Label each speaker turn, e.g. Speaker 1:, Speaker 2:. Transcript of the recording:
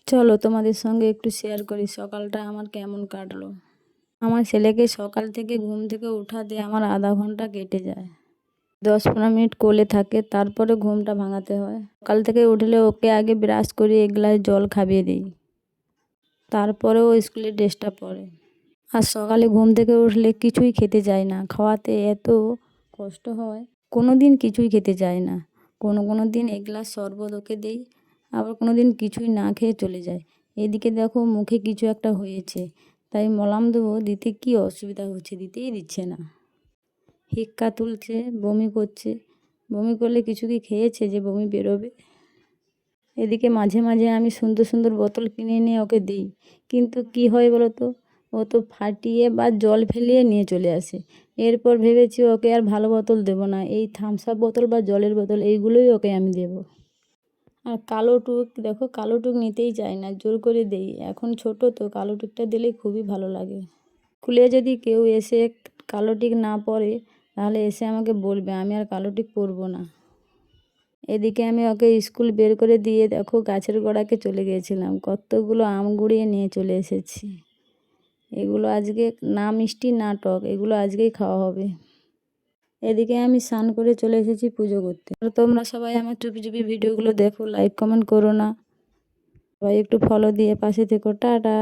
Speaker 1: চলো তোমাদের সঙ্গে একটু শেয়ার করি সকালটা আমার কেমন কাটলো। আমার ছেলেকে সকাল থেকে ঘুম থেকে উঠাতে আমার আধা ঘন্টা কেটে যায়। 10-15 মিনিট কোলে থাকে, তারপরে ঘুমটা ভাঙাতে হয়। সকাল থেকে উঠলে ওকে আগে ব্রাশ করে এক গ্লাস জল খাইয়ে দিই, তারপরে ও স্কুলের ড্রেসটা পরে। আর সকালে ঘুম থেকে উঠলে কিছুই খেতে যায় না, খাওয়াতে এত কষ্ট হয়। কোনো দিন কিছুই খেতে যায় না, কোনো দিন এক গ্লাস শরবত ওকে দিই, আবার কোনো দিন কিছুই না খেয়ে চলে যায়। এদিকে দেখো মুখে কিছু একটা হয়েছে, তাই মলম দেবো, দিতে কি অসুবিধা হচ্ছে, দিতেই দিচ্ছে না। হিক্কা তুলছে, বমি করছে। বমি করলে কিছু কি খেয়েছে যে বমি বেরোবে? এদিকে মাঝে মাঝে আমি সুন্দর সুন্দর বোতল কিনে এনে ওকে দিই, কিন্তু কি হয় বলো তো, ও তো ফাটিয়ে বা জল ফেলিয়ে নিয়ে চলে আসে। এরপর ভেবেছি ওকে আর ভালো বোতল দেবো না, এই থামস আপ বোতল বা জলের বোতল এইগুলোই ওকে আমি দেবো। আর কালো টুক দেখো, কালো টুক নিতেই চায় না, জোর করে দেই। এখন ছোট তো, কালো টুকটা দিলে খুবই ভালো লাগে। স্কুলে যদি কেউ এসে কালো টিক না পরে, তাহলে এসে আমাকে বলবে, আমি আর কালো টিক পরবো না। এদিকে আমি ওকে স্কুল বের করে দিয়ে দেখো গাছের গোড়াকে চলে গিয়েছিলাম, কতগুলো আম গুঁড়িয়ে নিয়ে চলে এসেছি। এগুলো আজকে না মিষ্টি না টক, এগুলো আজকেই খাওয়া হবে। এদিকে আমি স্নান করে চলে এসেছি পুজো করতে। আর তোমরা সবাই আমার চুপি চুপি ভিডিওগুলো দেখো, লাইক কমেন্ট করো না, সবাই একটু ফলো দিয়ে পাশে থেকো। টাটা।